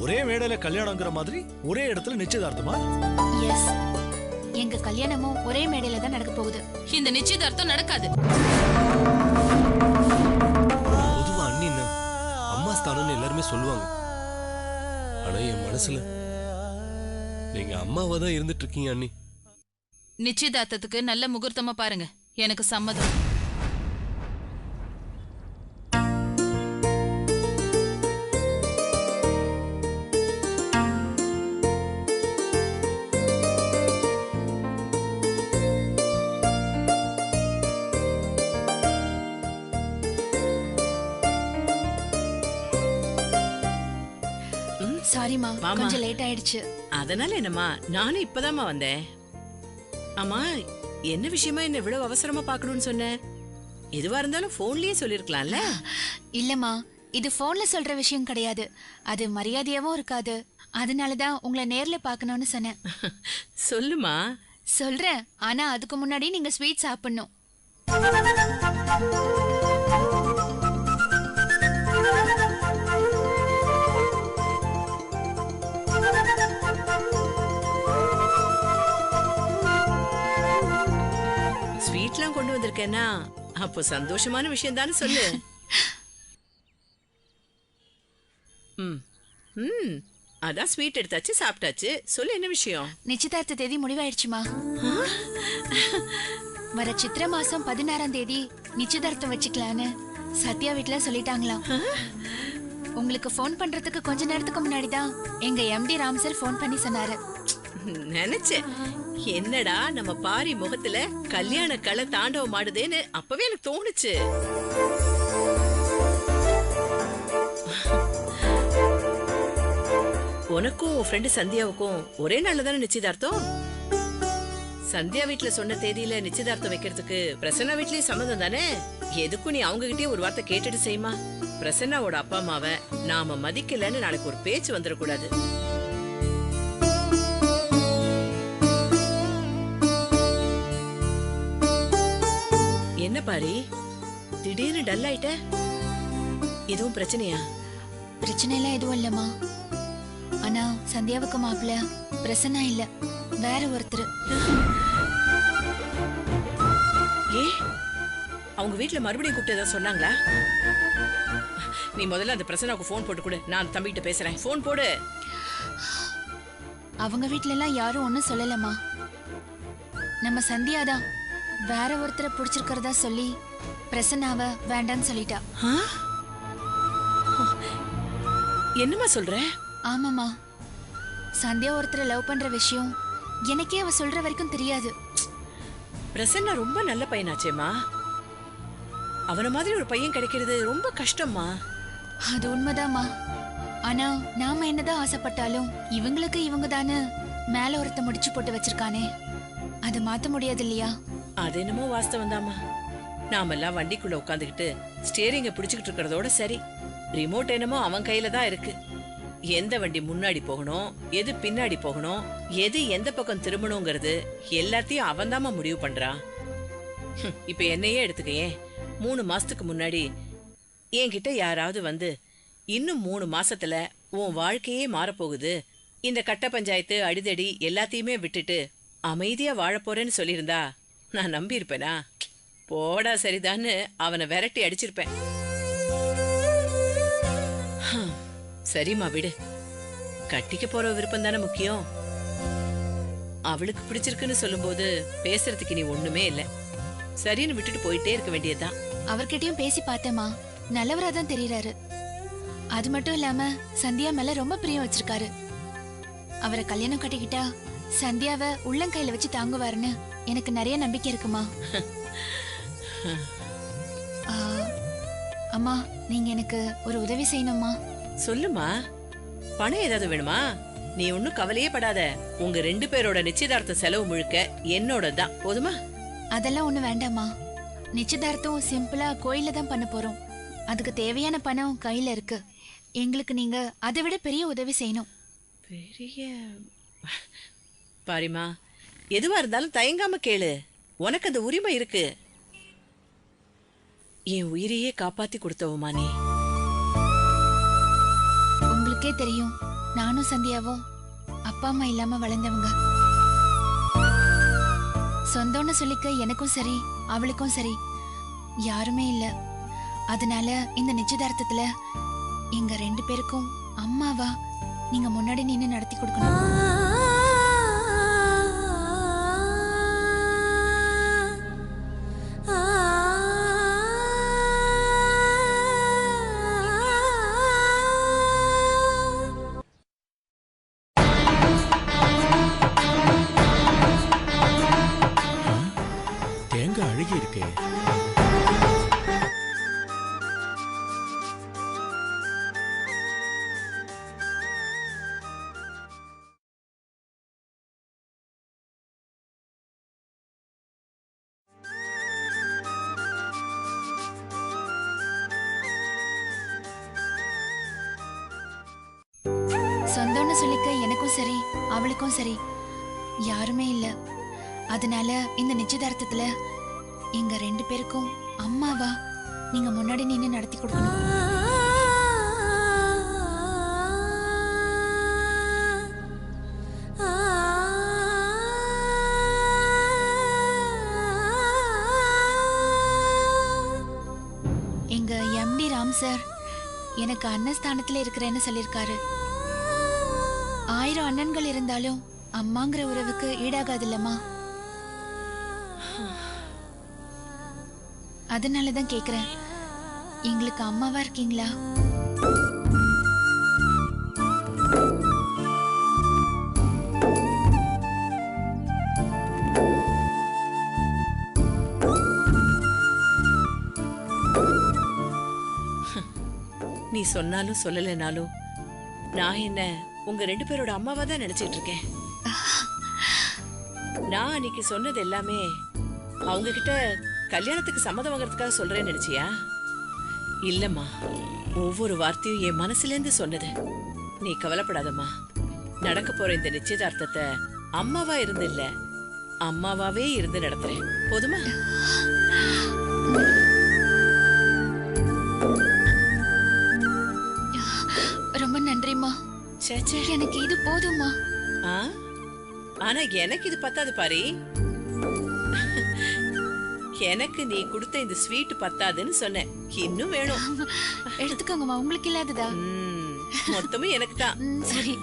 ஒரே மேடையில கல்யாணம்ங்கிற மாதிரி ஒரே இடத்துல நிச்சயதார்த்தமா? எஸ், எங்க கல்யாணமும் ஒரே மேடையில தான் நடக்க போகுது. இந்த நிச்சயதார்த்தம் நடக்காது. பொதுவா அண்ணின்னு அம்மா ஸ்தானம்னு எல்லாருமே சொல்லுவாங்க. ஆனா என் மனசுல நீங்க அம்மாவா தான் இருந்துட்டு இருக்கீங்க அண்ணி. நிச்சயதார்த்தத்துக்கு நல்ல முகூர்த்தமா பாருங்க. எனக்கு சம்மதம். சாரிமா, கொஞ்சம் லேட் ஆயிடுச்சு. அதனால என்னம்மா, நானும் இப்பதாம்மா வந்தேன். ஆமா, என்ன விஷயமா என்ன இவ்வளவு அவசரமா பாக்கணும்னு சொன்ன? எதுவா இருந்தாலும் போன்லயே சொல்லிருக்கலாம்ல. இல்லம்மா, இது போன்ல சொல்ற விஷயம் கிடையாது. அது மரியாதையாவும் இருக்காது. அதனாலதான் உங்களை நேர்ல பாக்கணும்னு சொன்னேன். சொல்லுமா. சொல்றேன், ஆனா அதுக்கு முன்னாடி நீங்க ஸ்வீட் சாப்பிடணும். ஸ்வீட்லாம் கொண்டு வந்திருக்கேன்னா அப்போ சந்தோஷமான விஷயம் தானே சொல்லு. அதான் ஸ்வீட் எடுத்தாச்சு, சாப்பிட்டாச்சு. சொல்லு, என்ன விஷயம்? நிச்சயதார்த்த தேதி முடிவாயிடுச்சுமா. வர சித்திரை மாசம் 16ஆம் தேதி நிச்சயதார்த்தம் வச்சுக்கலான்னு சத்யா வீட்டுல சொல்லிட்டாங்களாம். உங்களுக்கு போன் பண்றதுக்கு கொஞ்ச நேரத்துக்கு முன்னாடிதான் எங்க எம்டி ராம் சார் போன் பண்ணி சொன்னாரு. நினைச்சேன், என்னடா நம்ம பாரி முகத்துல கல்யாண கலை தாண்டவம் ஆடுதேன்னு அப்பவே எனக்கு தோணுச்சு. உனக்கும் உன் ஃப்ரெண்டு சந்தியாவுக்கும் ஒரே நாள்ல தானே நிச்சயதார்த்தம்? சந்தியா வீட்டுல சொன்ன தேதியில நிச்சயதார்த்தம் வைக்கிறதுக்கு பிரசன்னா வீட்லயும் சம்மதம் தானே? எதுக்கும் நீ அவங்க கிட்டே ஒரு வார்த்தை கேட்டுட்டு செய்யுமா. பிரசன்னாவோட அப்பா அம்மாவை நாம மதிக்கலன்னு நாளைக்கு ஒரு பேச்சு வந்துடக்கூடாது. என்ன பாரி, திடீர்னு டல் ஆயிட்ட? எதுவும் பிரச்சனையா? பிரச்சனை எல்லாம் எதுவும் இல்லம்மா. ஆனா சந்தியாவுக்கு மாப்பிள்ள பிரசன்னா இல்ல, வேற ஒருத்தர். ஏ, அவங்க வீட்டுல மறுபடியும் கூப்பிட்டு ஏதாவது சொன்னாங்களா? நீ முதல்ல அந்த பிரசன்னாவுக்கு போன் போட்டு கொடு, நான் தம்பிகிட்ட பேசுறேன். போன் போடு. அவங்க வீட்டுல எல்லாம் யாரும் ஒன்னும் சொல்லலம்மா. நம்ம சந்தியாதான் வேற ஒருத்தரை பிடிச்சிருக்கிறதா சொல்லி பிரசன்னாவ வேண்டான்னு சொல்லிட்டா. என்னமா சொல்ற? ஆமாமா, சந்தியா ஒருத்தரை லவ் பண்ற விஷயம் எனக்கே அவ சொல்ற வரைக்கும் தெரியாது. பிரசன்னா ரொம்ப நல்ல பையனாச்சேமா. அவன மாதிரி ஒரு பையன் கிடைக்கிறது ரொம்ப கஷ்டம்மா. அது உண்மைதாம்மா. ஆனா நாம என்னதான் ஆசைப்பட்டாலும் இவங்களுக்கு இவங்க தானே மேல ஒருத்த முடிச்சு போட்டு வச்சிருக்கானே, அது மாத்த முடியாது இல்லையா? அது என்னமோ வாஸ்தவம் தாமா. நாமெல்லாம் வண்டிக்குள்ள உட்காந்துக்கிட்டு ஸ்டியரிங்க பிடிச்சுக்கிட்டு இருக்கிறதோட சரி, ரிமோட் என்னமோ அவன் கையில தான் இருக்கு. எந்த வண்டி முன்னாடி போகணும், எது பின்னாடி போகணும், எது எந்த பக்கம் திரும்பணுங்கிறது எல்லாத்தையும் அவன் தாமா முடிவு பண்றான். இப்ப என்னையே எடுத்துக்கையே, 3 மாசத்துக்கு முன்னாடி என்கிட்ட யாராவது வந்து இன்னும் 3 மாசத்துல உன் வாழ்க்கையே மாறப்போகுது, இந்த கட்ட பஞ்சாயத்து அடிதடி எல்லாத்தையுமே விட்டுட்டு அமைதியா வாழப்போறேன்னு சொல்லியிருந்தா நான் நம்பி இருப்பேனா? போடா சரிதான்னு அவனை விரட்டி அடிச்சிருப்பேன். சரிம்மா விடு, கட்டிக்க போற விருப்பம் தானே முக்கியம். அவளுக்கு பிடிச்சிருக்குன்னு சொல்லும் போது பேசுறதுக்கு நீ ஒண்ணுமே இல்ல. சரின்னு விட்டுட்டு போயிட்டே இருக்க வேண்டியதுதான். அவர்கிட்டயும் பேசி பார்த்தேமா, நல்லவரா தான் தெரியறாரு. அது மட்டும் இல்லாம சந்தியா மேல ரொம்ப பிரியம் வச்சிருக்காரு. அவரை கல்யாணம் கட்டிக்கிட்டா சந்தியாவை உள்ளங்கையில வச்சு தாங்குவாருன்னு எனக்கு நிறைய நம்பிக்கை இருக்குமா. அம்மா, நீங்க எனக்கு ஒரு உதவி செய்யணுமா? சொல்லுமா. பணம் ஏதாவது வேணுமா? நீ ஒன்னும் கவலையே படாத. உங்க 2 பேரோட நிச்சயதார்த்த செலவு முழுக்க என்னோட தான், போதுமா? அதெல்லாம் ஒண்ணு வேண்டாமா. நிச்சயதார்த்தம் சிம்பிளா கோயில தான் பண்ண போறோம். அதுக்கு தேவையான பணம் கையில இருக்கு. எங்களுக்கு நீங்க அதை விட பெரிய உதவி செய்யணும். பெரிய பாரிமா, எதுவா இருந்தாலும் தயங்காம கேளு. உனக்கு அந்த உரிமை இருக்கு. என் உயிரையே காப்பாத்தி கொடுத்தவமா நீ. உங்களுக்கே தெரியும், நானும் சந்தியாவும் அப்பா அம்மா இல்லாம வளர்ந்தவங்க. சொந்தம்னு சொல்லிக்க எனக்கும் சரி அவளுக்கும் சரி யாருமே இல்ல. அதனால இந்த நிச்சயதார்த்தத்துல எங்க 2 பேருக்கும் அம்மாவா நீங்க முன்னாடி நின்னு நடத்தி கொடுக்கணும். தேங்காய் அழுகி இருக்கே. சொந்தம்னு சொல்லிக்க எனக்கும் சரி அவளுக்கும் சரி யாருமே இல்ல. அதனால இந்த நிச்சயதார்த்தத்துல எங்க 2 பேருக்கும் அம்மாவா நீங்க முன்னாடி நின்னு நடத்தி கொடுக்கணும். எங்க எம்டி ராம் சார் எனக்கு அண்ணஸ்தானத்துல இருக்கிறேன்னு சொல்லிருக்காரு. 1000 அண்ணன்கள் இருந்தாலும் அம்மாங்கிற உறவுக்கு ஈடாகாது இல்லம்மா. அதனாலதான் கேக்குறேன், எங்களுக்கு அம்மாவா இருக்கீங்களா? நீ சொன்னாலும் சொல்லலைனாலும் நான் என்ன உங்க 2 பேரோட அம்மாவா தான் நினைச்சிட்டு இருக்கேன். நான் அன்னைக்கு சொன்னது எல்லாமே அவங்க கிட்ட கல்யாணத்துக்கு சம்மதம் வாங்குறதுக்காக சொல்றேன்னு நினைச்சியா? இல்லம்மா, ஒவ்வொரு வார்த்தையும் என் மனசுல இருந்து சொன்னது. நீ கவலைப்படாதம்மா. நடக்க போற இந்த நிச்சயதார்த்தத்தை அம்மாவா இருந்து இல்ல, அம்மாவாவே இருந்து நடத்துறேன். போதுமா? ரொம்ப நன்றிம்மா. எனக்கு இது போதுமா? ஆனா எனக்கு இது பத்தாது பாரி. எனக்கு நீ கொடுத்த இந்த ஸ்வீட் பத்தாதுன்னு சொன்னேன். இன்னும் வேணும். எடுத்துக்கோங்கம்மா. உங்களுக்கு இல்லாததா? மொத்தமும் எனக்கு தான். சரி.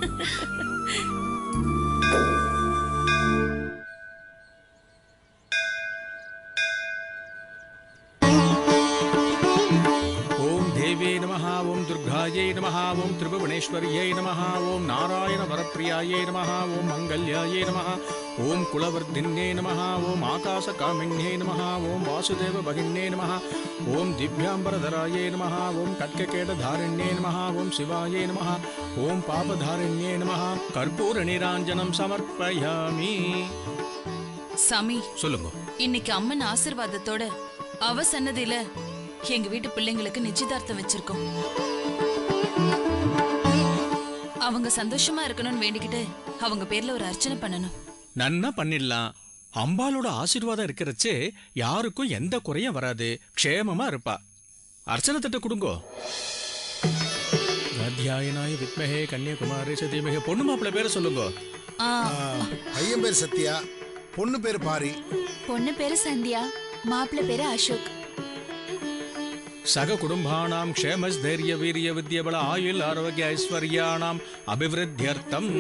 देवे नमः। ओम दुर्गायै नमः। ओम त्रिभुवनेश्वर्यै नमः। ओम नारायण वरप्रियायै नमः। ओम मंगल्यायै नमः। ओम कुलवर्धिन्ये नमः। ओम आकाशकामिन्ये नमः। ओम वासुदेव भगिन्ये नमः। ओम दिव्यांबरधरायै नमः। ओम कट्ककेटधारिण्ये नमः। ओम शिवायै नमः। ओम पापधारिण्ये नमः। कर्पूर निरांजनं समर्पयामि। சாமி சொல்லுங்க. இன்னைக்கு அம்மன் ஆசீர்வாதத்தோட அவ சன்னதியில எங்க வீட்டு பிள்ளைங்களுக்கு நிச்சயதார்த்தம் வச்சிருக்கோம். அவங்க சந்தோஷமா இருக்கணும்னு வேண்டிக்கிட்டு அவங்க பேர்ல ஒரு அர்ச்சனை பண்ணணும். நன்னா பண்ணிடலாம். அம்பாலோட ஆசீர்வாதம் இருக்கிறச்சே யாருக்கும் எந்த குறையும் வராது. க்ஷேமமா இருப்பா. அர்ச்சனை தட்ட கொடுங்கோ. அத்தியாயனாய வித்மஹே கன்னியாகுமாரி சதீமஹே. பொண்ணு மாப்பிள்ளை பேரை சொல்லுங்க. பையன் பேர் சத்யா, பொண்ணு பேரு பாரி. பொண்ணு பேரு சந்தியா, மாப்பிள்ளை பேரு அசோக். சக குடும்பானாம் க்ஷேமஸ்தைரிய வீரிய வித்யபல ஆயுள் ஆரோக்கிய ஐஸ்வர்யானாம் அபிவிருத்தியர்த்தம்.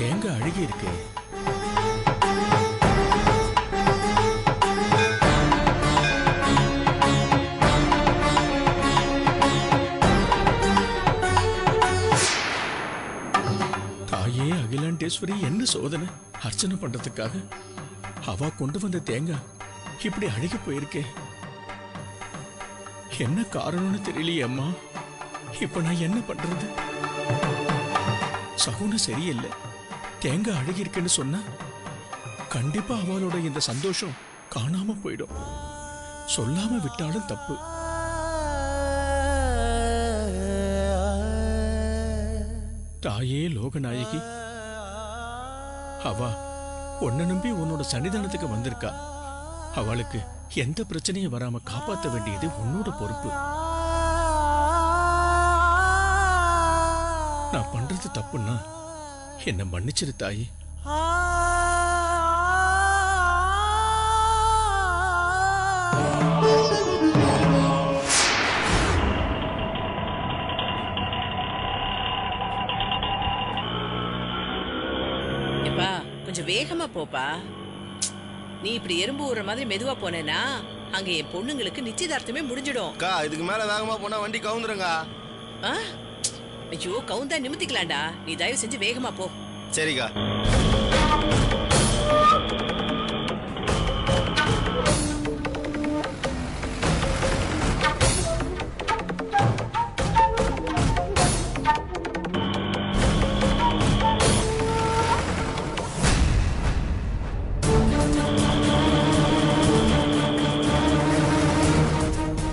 தேங்காய் அழுகி இருக்கு. அகிலாண்டேஸ்வரி என்ன சோதனை! அர்ச்சனை பண்றதுக்காக அவ கொண்டு வந்த தேங்காய் இப்படி அழுகி போயிருக்கே. என்ன காரணம்னு தெரியலையே அம்மா. இப்ப நான் என்ன பண்றது? சகுனம் சரியில்லை. தேங்காய் அழுகி இருக்குன்னு சொன்னா கண்டிப்பா அவளோட இந்த சந்தோஷம் காணாம போயிடும். சொல்லாம விட்டாலும் தப்பு. தாயே லோகநாயகி, அவ உன்னை நம்பி உன்னோட சன்னிதானத்துக்கு வந்திருக்கா. அவளுக்கு எந்த பிரச்சனையும் வராம காப்பாற்ற வேண்டியது உன்னோட பொறுப்பு. நான் பண்றது தப்புன்னா என்ன மன்னிச்சிரு தாயி. எப்பா கொஞ்சம் வேகமா போப்பா. நீ இப்படி எறும்பு ஊற மாதிரி மெதுவா போனேன்னா அங்க என் பொண்ணுங்களுக்கு நிச்சயதார்த்தமே முடிஞ்சிடும். அக்கா இதுக்கு மேல வேகமா போனா வண்டி கவுந்துருங்க. ஆ? ஐயோ கவுந்தா நிமித்திக்கலாம்டா. நீ தயவு செஞ்சு வேகமா போ. சரிக்கா.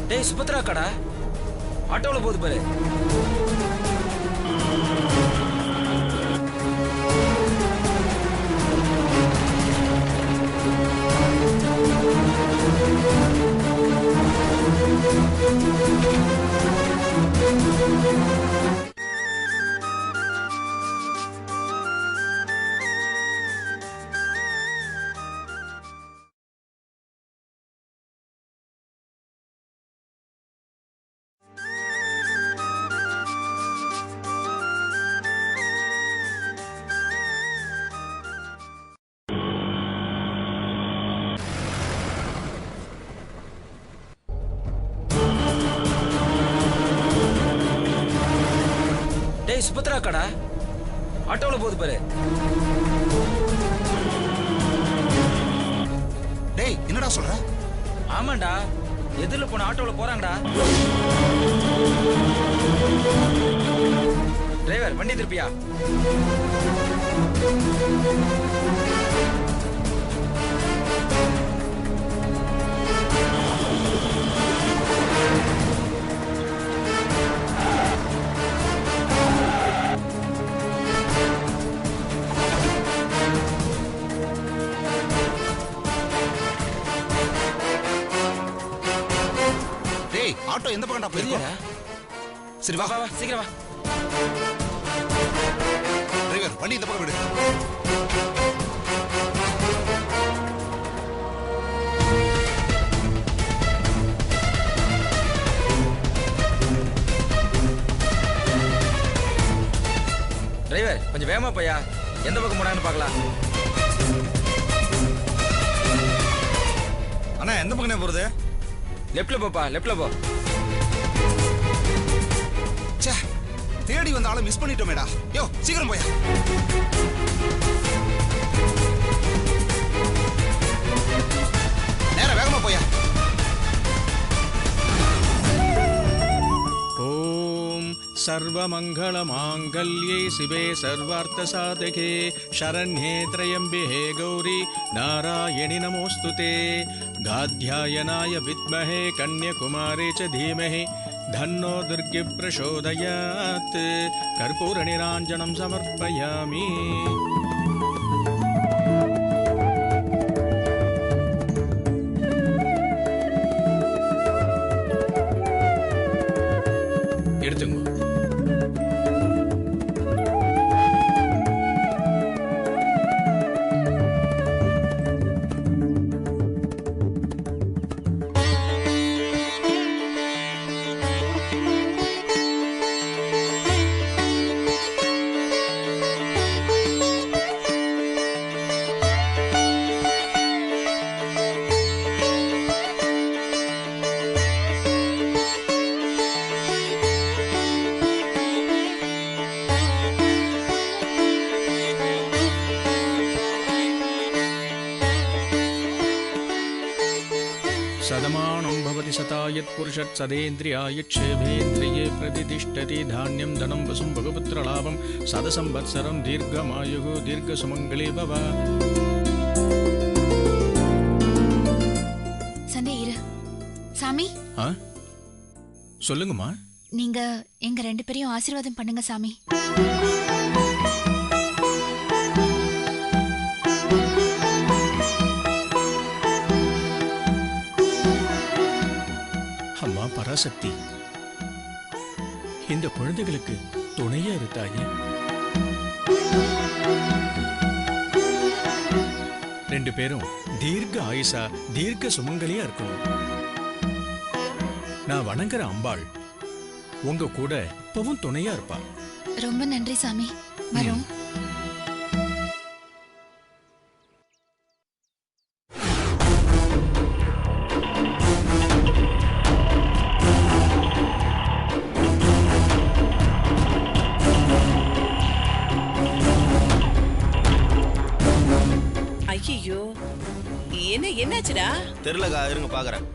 டேய் சுபத்ரா கடா ஆட்டோல போகுது பாரு. டேய் சுபத்ரா கடா ஆட்டோல போகுது பாரு. டேய் என்னடா சொல்ற? ஆமாண்டா எதிரில் போன ஆட்டோல போறாங்கடா. டிரைவர் வண்டி திருப்பியா. ஆட்டோ எந்த பக்கம்டா போயிருக்கா? சரி வா வா வா சீக்கிரம் வா. டிரைவர் வண்டி இந்த பக்கம் விடு. டிரைவர் கொஞ்சம் வேகமா போயா. எந்த பக்கம் போனாங்கன்னு பார்க்கலாம். அண்ணா எந்த பக்கம் போறது? லெஃப்ட்ல போப்பா லெஃப்ட்ல போ. ச்சே தேடி வந்த ஆளை மிஸ் பண்ணிட்டோமேடா. யோ சீக்கிரம் போயா. நேரா வேகமா போயா. ஓம் சர்வமங்கள மாங்கல்யே சிவே சர்வார்த்த சாதகே சரண்யே த்ரயம்பிகே கௌரி நாராயணி நமோஸ்துதே. காத்யாயனாய வித்மஹே கன்யகுமாரே ச தீமஹி தன்னோ துர்கி பிரசோதயாத். கர்ப்பூர நிராஞ்சனம் சமர்ப்பயாமி. எடுத்துங்க. सदमानं भवति सतायत् पुरुषत् सदेन्द्रियायक्षेभेन्द्रिये प्रतिष्ठति धान्यं धनं वसुं भगपुत्रलाभं सदसंवत्सरं दीर्घमायुः दीर्घसुमङ्गले भव. சந்தே இரு. சாமி சொல்லுங்கம்மா. நீங்க எங்க 2 பேரையும் ஆசீர்வாதம் பண்ணுங்க சாமி. பராசக்தி இந்த குழந்தைகளுக்கு துணையா இருத்தாயே. 2 பேரும் தீர்க்க ஆயுசா தீர்க்க சுமங்கலியா இருக்கணும். நான் வணங்குற அம்பாள் உங்க கூட இப்பவும் துணையா இருப்பா. ரொம்ப நன்றி சாமி. வரோம். ஐயோ, என்னாச்சுடா? தெரியலக்கா, இருங்க பாக்குறேன்.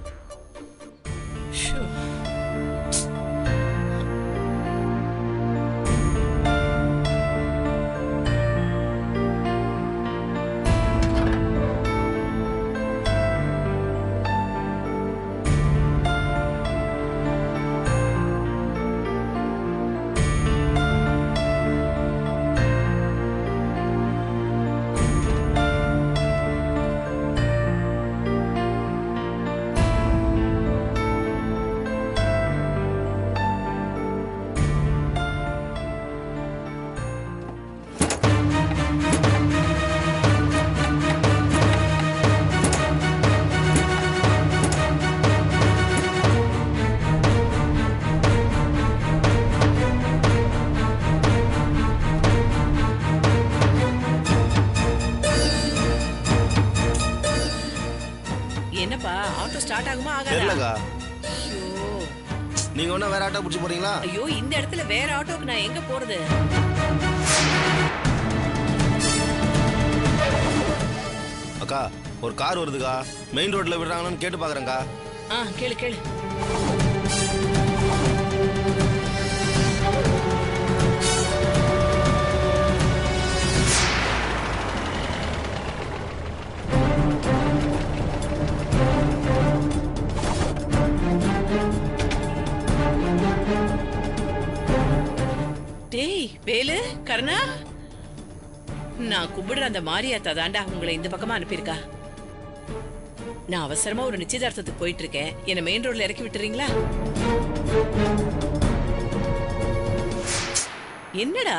என்னப்பா, ஆட்டோ ஸ்டார்ட் ஆகுமா ஆகாதா? தெரியலக்கா. ஐயோ, நீங்க ஒண்ணா வேற ஆட்டோ பிடிச்சு போறீங்களா? ஐயோ, இந்த இடத்துல வேற ஆட்டோக்கு நான் எங்க போறது? அக்கா, ஒரு கார் வருதுக்கா. மெயின் ரோட்ல விடுறாங்கன்னு கேட்டு பாக்குறேன்க்கா. கேளு கேளு. டேய் வேலு, கருணா, நான் கும்பிடுற அந்த மாரியாத்தா தாண்டா உங்களை இந்த பக்கமா அனுப்பியிருக்கா. நான் அவசரமா ஒரு நிச்சயதார்த்தத்துக்கு போயிட்டு இருக்கேன். என்ன மெயின் ரோட்ல இறக்கி விட்டுறீங்களா? என்னடா